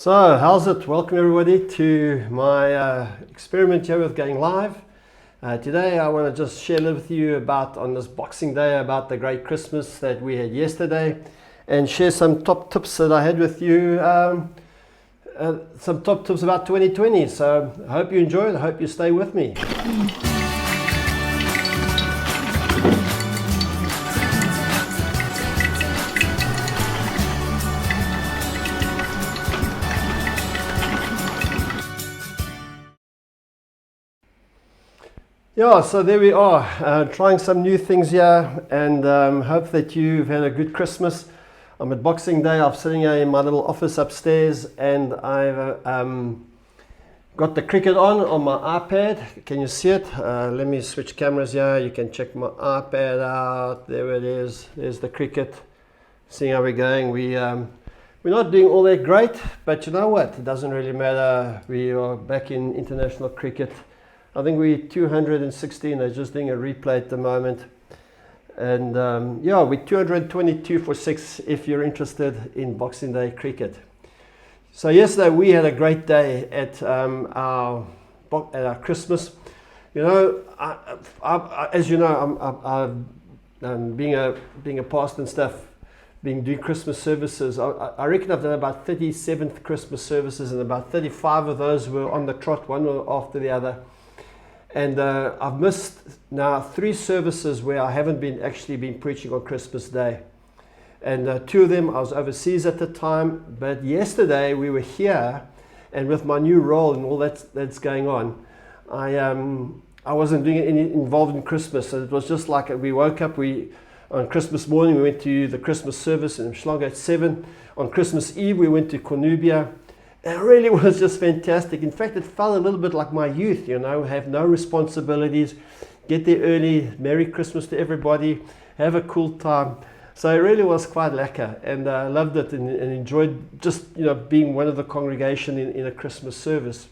So, how's it? Welcome everybody to my experiment here with going live. Today I want to just share with you about, on this Boxing Day, about the great Christmas that we had yesterday and share some top tips that I had with you, some top tips about 2020. So, I hope you enjoy it. I hope you stay with me. Yeah, so there we are, trying some new things here, and hope that you've had a good Christmas. I'm at Boxing Day. I'm sitting here in my little office upstairs, and I've got the cricket on my iPad. Can you see it? Let me switch cameras here. You can check my iPad out. There it is. There's the cricket. Seeing how we're going. We're not doing all that great, but you know what? It doesn't really matter. We are back in international cricket. I think we're 216. They're just doing a replay at the moment. And yeah, we're 222 for 6 if you're interested in Boxing Day cricket. So yesterday we had a great day at our Christmas. You know, as you know, I'm being a pastor and stuff, doing Christmas services. I reckon I've done about 37th Christmas services, and about 35 of those were on the trot, one after the other. And I've missed now 3 services where I haven't actually been preaching on Christmas Day. And 2 of them I was overseas at the time. But yesterday we were here, and with my new role and all that's going on, I wasn't doing any involved in Christmas. So it was just like we woke up. On Christmas morning we went to the Christmas service in Umhlanga at 7. On Christmas Eve we went to Cornubia. It really was just fantastic. In fact, it felt a little bit like my youth, you know, have no responsibilities, get there early, Merry Christmas to everybody, have a cool time. So it really was quite lekker, and I loved it and enjoyed just, you know, being one of the congregation in a Christmas service.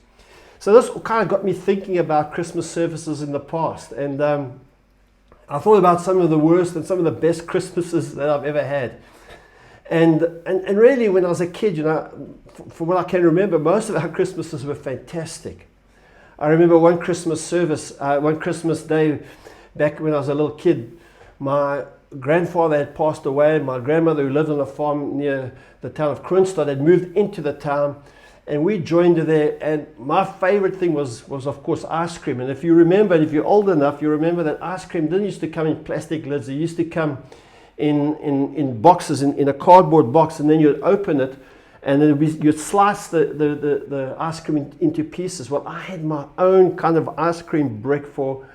So this kind of got me thinking about Christmas services in the past, and I thought about some of the worst and some of the best Christmases that I've ever had. And really, when I was a kid, you know, from what I can remember, most of our Christmases were fantastic. I remember one Christmas service, one Christmas day, back when I was a little kid, my grandfather had passed away, and my grandmother, who lived on a farm near the town of Kroonstad, had moved into the town, and we joined her there. And my favorite thing was of course ice cream. And if you remember, if you're old enough, you remember that ice cream didn't used to come in plastic lids. It used to come in boxes, in a cardboard box, and then you'd open it, and then you'd slice the ice cream into pieces. Well, I had my own kind of ice cream brick for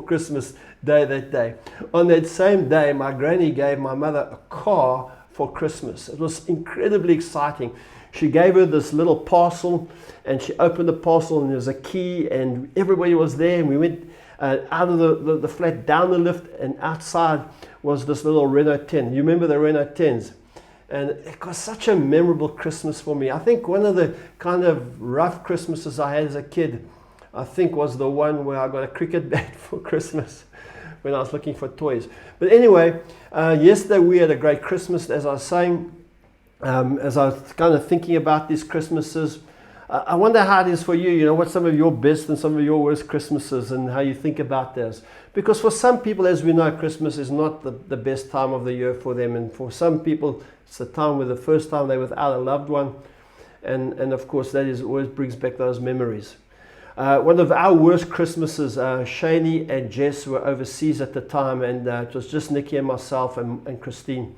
Christmas Day that day. On that same day, my granny gave my mother a car for Christmas. It was incredibly exciting. She gave her this little parcel, and she opened the parcel, and there was a key, and everybody was there, and we went out of the flat, down the lift, and outside was this little Renault 10. You remember the Renault 10s? And it was such a memorable Christmas for me. I think one of the kind of rough Christmases I had as a kid, I think, was the one where I got a cricket bat for Christmas when I was looking for toys. But anyway, yesterday we had a great Christmas, as I was saying. As I was kind of thinking about these Christmases, I wonder how it is for you, you know, what some of your best and some of your worst Christmases and how you think about this. Because for some people, as we know, Christmas is not the best time of the year for them. And for some people, it's the time where the first time they're without a loved one. And of course, that always brings back those memories. One of our worst Christmases, Shani and Jess were overseas at the time, and it was just Nikki and myself and Christine.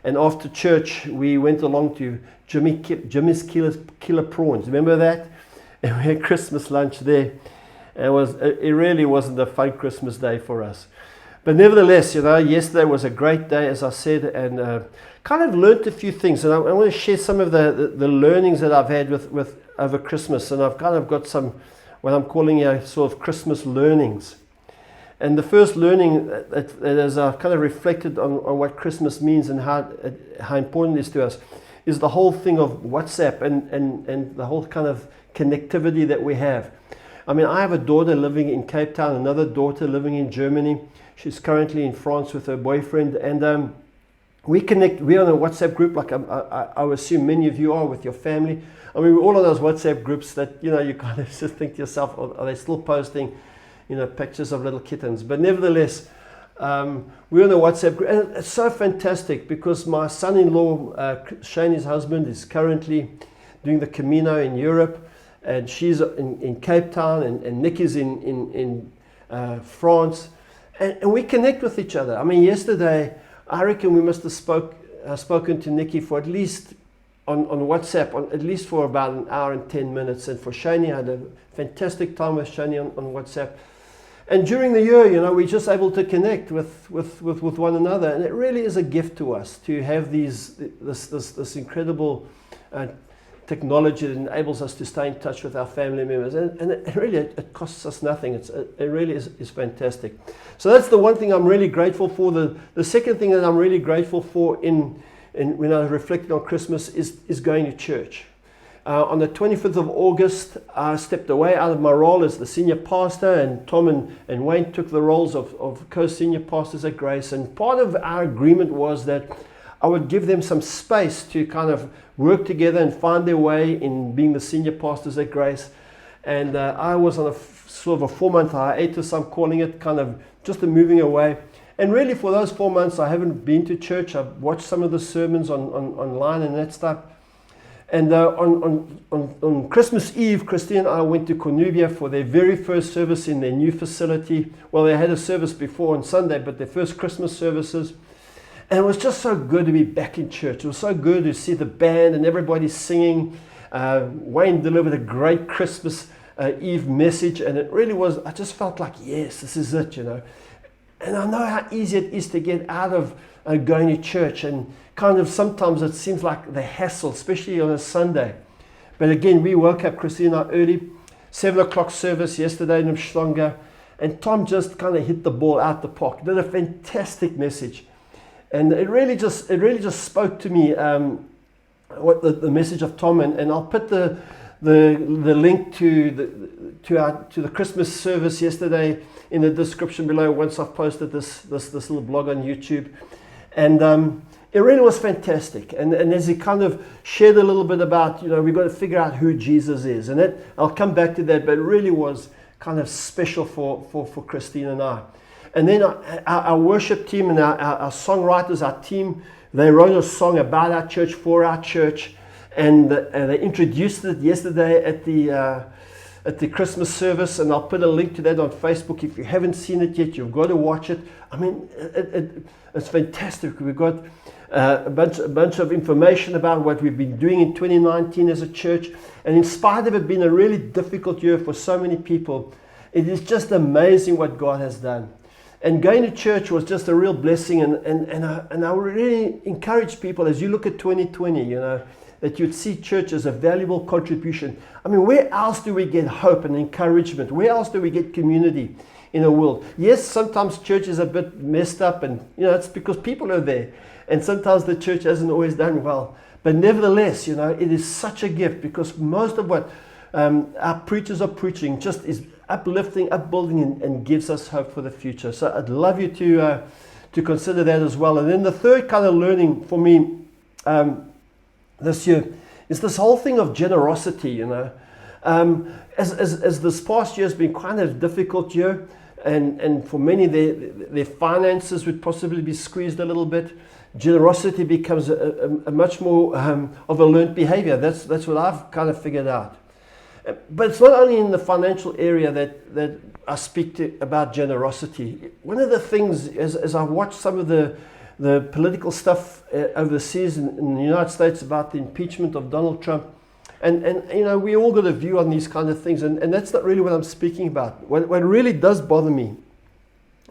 And after church, we went along to Jimmy's Killer Prawns. Remember that? And we had Christmas lunch there. And it really wasn't a fun Christmas day for us. But nevertheless, you know, yesterday was a great day, as I said, and kind of learned a few things. And I want to share some of the learnings that I've had with over Christmas. And I've kind of got some, what I'm calling a sort of Christmas learnings. And the first learning that as I've kind of reflected on what Christmas means and how important it is to us is the whole thing of WhatsApp and the whole kind of connectivity that we have. I mean, I have a daughter living in Cape Town, another daughter living in Germany. She's currently in France with her boyfriend, and we connect. We're on a WhatsApp group, like I would assume many of you are with your family. I mean, we're all on those WhatsApp groups that, you kind of just think to yourself, are they still posting, pictures of little kittens? But nevertheless, we're on a WhatsApp group, and it's so fantastic because my son-in-law, Shani's husband, is currently doing the Camino in Europe, and she's in Cape Town, and Nick is in France, and we connect with each other. I mean, yesterday, I reckon we must have spoken to Nikki for at least on WhatsApp, at least for about an hour and 10 minutes. And for Shani, I had a fantastic time with Shani on WhatsApp. And during the year, we're just able to connect with one another. And it really is a gift to us to have this incredible technology that enables us to stay in touch with our family members. And it really, it costs us nothing. It really is fantastic. So that's the one thing I'm really grateful for. The second thing that I'm really grateful for when I reflected on Christmas is going to church. On the 25th of August, I stepped away out of my role as the senior pastor, and Tom and Wayne took the roles of co-senior pastors at Grace. And part of our agreement was that I would give them some space to kind of work together and find their way in being the senior pastors at Grace. And I was on a sort of a 4-month hiatus, I'm calling it, kind of just a moving away. And really for those 4 months, I haven't been to church. I've watched some of the sermons online and that stuff. And on Christmas Eve, Christine and I went to Cornubia for their very first service in their new facility. Well, they had a service before on Sunday, but their first Christmas services. And it was just so good to be back in church. It was so good to see the band and everybody singing. Wayne delivered a great Christmas Eve message, and it really was, I just felt like, yes, this is it, And I know how easy it is to get out of going to church, and kind of sometimes it seems like the hassle, especially on a Sunday. But again, we woke up, Christina, early, 7 o'clock service yesterday in Mshlonga, and Tom just kind of hit the ball out the park. Did a fantastic message. And it really just spoke to me, what the message of Tom, and I'll put the link to the Christmas service yesterday in the description below once I've posted this little blog on YouTube. And it really was fantastic. And as he kind of shared a little bit about, we've got to figure out who Jesus is. And I'll come back to that, but it really was kind of special for Christine and I. And then our worship team and our songwriters, our team, they wrote a song about our church, for our church. And they introduced it yesterday at the Christmas service, and I'll put a link to that on Facebook. If you haven't seen it yet, you've got to watch it. I mean, it's fantastic. We've got a bunch of information about what we've been doing in 2019 as a church, and in spite of it being a really difficult year for so many people, it is just amazing what God has done. And going to church was just a real blessing, and I really encourage people as you look at 2020, that you'd see church as a valuable contribution. I mean, where else do we get hope and encouragement? Where else do we get community in a world? Yes, sometimes church is a bit messed up, and it's because people are there. And sometimes the church hasn't always done well. But nevertheless, it is such a gift, because most of what our preachers are preaching just is uplifting, upbuilding, and gives us hope for the future. So I'd love you to consider that as well. And then the third kind of learning for me this year is this whole thing of generosity. As this past year has been kind of a difficult year, and for many their finances would possibly be squeezed a little bit. Generosity becomes a much more of a learned behavior. That's what I've kind of figured out. But it's not only in the financial area that I speak about generosity. One of the things, as I watch some of the political stuff overseas in the United States about the impeachment of Donald Trump, and we all got a view on these kind of things, and that's not really what I'm speaking about. What really does bother me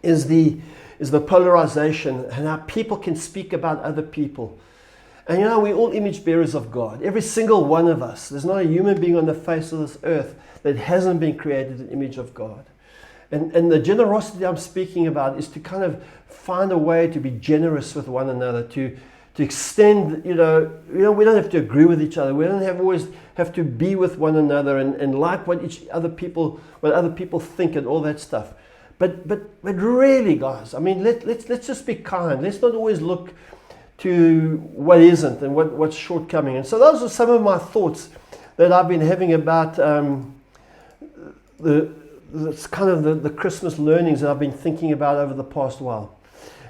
is the polarization, and how people can speak about other people. And we're all image bearers of God. Every single one of us. There's not a human being on the face of this earth that hasn't been created in the image of God. And the generosity I'm speaking about is to kind of find a way to be generous with one another, to extend, we don't have to agree with each other. We don't always have to be with one another and like what other people think and all that stuff. But really, guys, I mean, let's just be kind. Let's not always look to what isn't and what's shortcoming. And so those are some of my thoughts that I've been having about the Christmas learnings that I've been thinking about over the past while.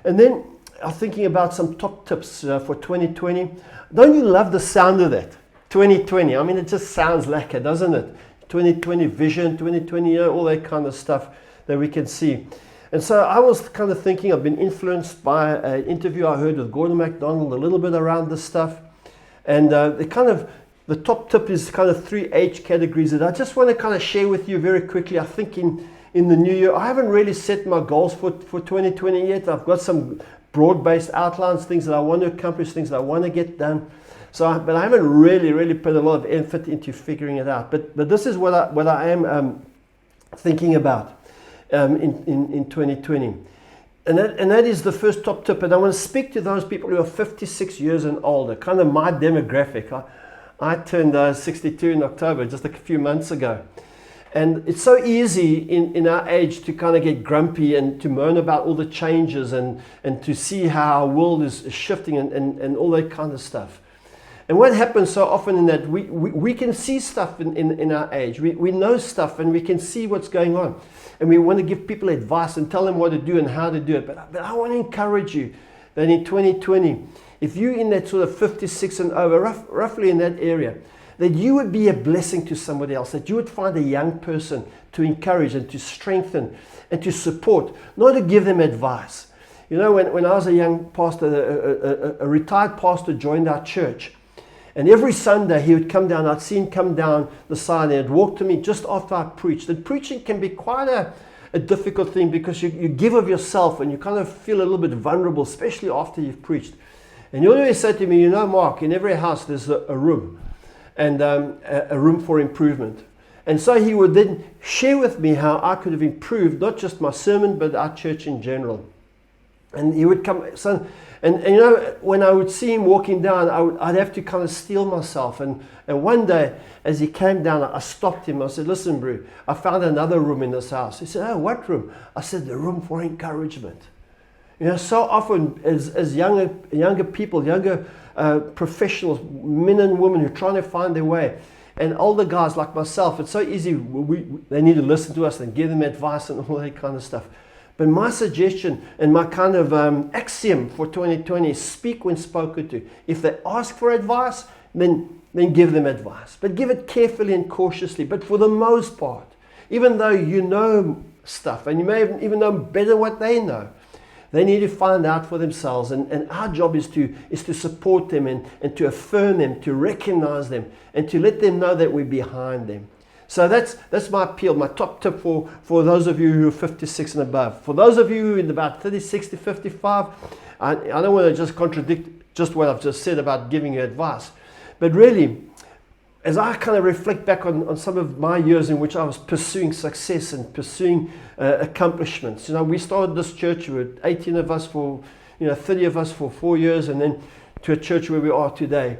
And then I'm thinking about some top tips for 2020. Don't you love the sound of that? 2020. I mean, it just sounds lacquer, doesn't it? 2020 vision, 2020, all that kind of stuff that we can see. And so I was kind of thinking, I've been influenced by an interview I heard with Gordon MacDonald, a little bit around this stuff. And the top tip is kind of 3 age categories that I just want to kind of share with you very quickly. I think in the new year, I haven't really set my goals for 2020 yet. I've got some broad-based outlines, things that I want to accomplish, things that I want to get done. But I haven't really put a lot of effort into figuring it out. But this is what I am thinking about in 2020. And that is the first top tip. And I want to speak to those people who are 56 years and older, kind of my demographic. I turned 62 in October, just a few months ago. And it's so easy in our age to kind of get grumpy and to moan about all the changes and to see how our world is shifting and all that kind of stuff. And what happens so often in that we can see stuff in our age. We know stuff and we can see what's going on. And we want to give people advice and tell them what to do and how to do it. But I want to encourage you that in 2020, if you're in that sort of 56 and over, roughly in that area, that you would be a blessing to somebody else, that you would find a young person to encourage and to strengthen and to support, not to give them advice. You know, when I was a young pastor, a retired pastor joined our church. And every Sunday he would come down, I'd see him come down the side and he'd walk to me just after I preached. And preaching can be quite a difficult thing because you give of yourself and you kind of feel a little bit vulnerable, especially after you've preached. And he always said to me, you know, Mark, in every house there's a room, and a room for improvement. And so he would then share with me how I could have improved, not just my sermon, but our church in general. And he would come, and you know, when I would see him walking down, I'd have to kind of steel myself. And one day, as he came down, I stopped him. I said, listen, bro, I found another room in this house. He said, oh, what room? I said, the room for encouragement. You know, so often as younger people, younger professionals, men and women who are trying to find their way, and older guys like myself, it's so easy. They need to listen to us and give them advice and all that kind of stuff. But my suggestion and my kind of axiom for 2020 is speak when spoken to. If they ask for advice, then give them advice. But give it carefully and cautiously. But for the most part, even though you know stuff and you may even know better what they know, they need to find out for themselves. And our job is to support them and to affirm them, to recognize them, and to let them know that we're behind them. So that's my appeal, my top tip for those of you who are 56 and above. For those of you who are in about 36 to 55, I don't want to just contradict just what I've just said about giving you advice. But really, as I kind of reflect back on some of my years in which I was pursuing success and pursuing accomplishments. You know, we started this church with 18 of us 30 of us for 4 years, and then to a church where we are today.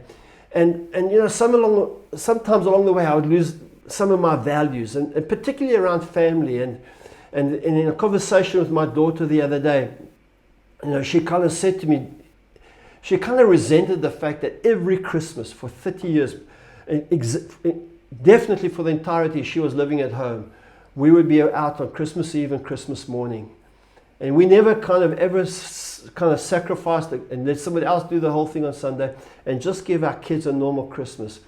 And you know, sometimes along the way I would lose some of my values, and particularly around family. And in a conversation with my daughter the other day, you know, she kind of said to me, she kind of resented the fact that every Christmas for 30 years, definitely for the entirety she was living at home, we would be out on Christmas Eve and Christmas morning. And we never ever sacrificed it and let somebody else do the whole thing on Sunday and just give our kids a normal Christmas.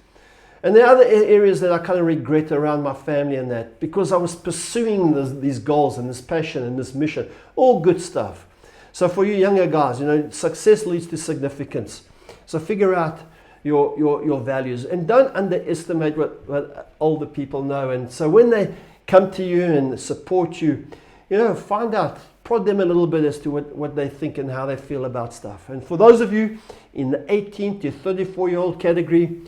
And there are other areas that I kind of regret around my family and that, because I was pursuing these goals and this passion and this mission, all good stuff. So for you younger guys, you know, success leads to significance. So figure out your values and don't underestimate what older people know. And so when they come to you and support you, you know, find out, prod them a little bit as to what they think and how they feel about stuff. And for those of you in the 18 to 34-year-old category,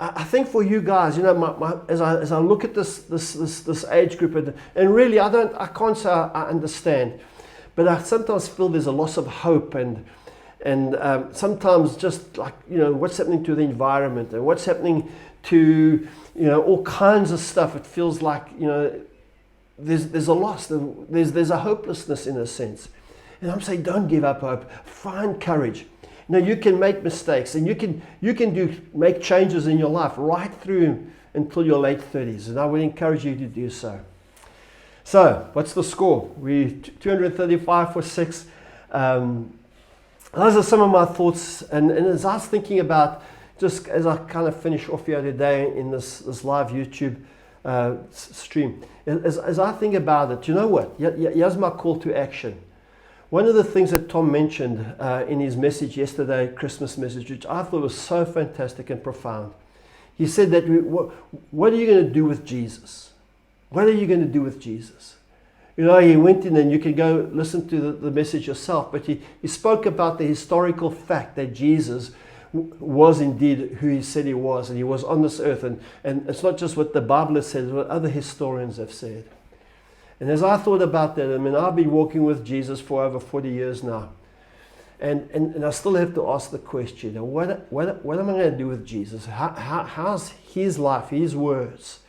I think for you guys, you know, as I look at this age group, and really I can't say I understand, but I sometimes feel there's a loss of hope and sometimes just like, you know, what's happening to the environment and what's happening to, you know, all kinds of stuff. It feels like, you know, there's a loss, there's a hopelessness in a sense. And I'm saying, don't give up hope. Find courage. You know, you can make mistakes, and you can make changes in your life right through until your late 30s, and I would encourage you to do so. So, what's the score? We 235 for 6. Those are some of my thoughts, and as I was thinking about, just as I kind of finish off here today in this live YouTube stream, as I think about it, you know what? Here's my call to action. One of the things that Tom mentioned in his message yesterday, Christmas message, which I thought was so fantastic and profound, he said that what are you going to do with Jesus? What are you going to do with Jesus? You know, he went in, and you can go listen to the message yourself, but he spoke about the historical fact that Jesus was indeed who he said he was, and he was on this earth, and it's not just what the Bible has said, it's what other historians have said. And as I thought about that, I mean, I've been walking with Jesus for over 40 years now, and I still have to ask the question, what am I going to do with Jesus? How's his life, his words,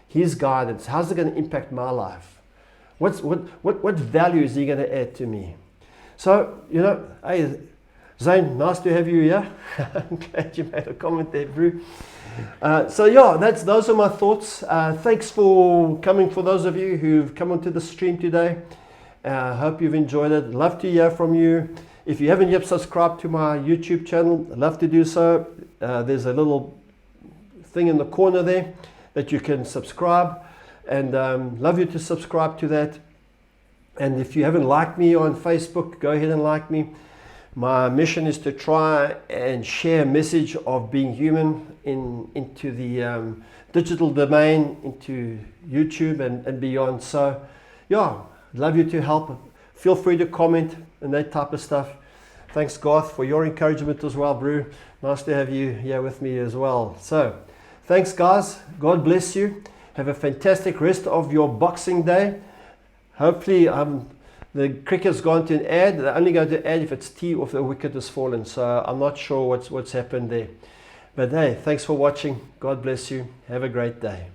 his guidance, how's it going to impact my life? What value is he going to add to me? So, you know, hey, Zane, nice to have you here. I'm glad you made a comment there, Brew. So yeah, those are my thoughts. Thanks for coming, for those of you who've come onto the stream today. Hope you've enjoyed it. Love to hear from you. If you haven't yet subscribed to my YouTube channel, I'd love to do so. There's a little thing in the corner there that you can subscribe, and love you to subscribe to that. And if you haven't liked me on Facebook, go ahead and like me. My mission is to try and share a message of being human into the digital domain, into YouTube and beyond. So yeah, I'd love you to help. Feel free to comment and that type of stuff. Thanks, Garth, for your encouragement as well, Brew. Nice to have you here with me as well. So thanks, guys. God bless you. Have a fantastic rest of your Boxing Day. Hopefully the cricket's gone to an ad. They're only going to add if it's tea or if the wicket has fallen. So I'm not sure what's happened there. But hey, thanks for watching. God bless you. Have a great day.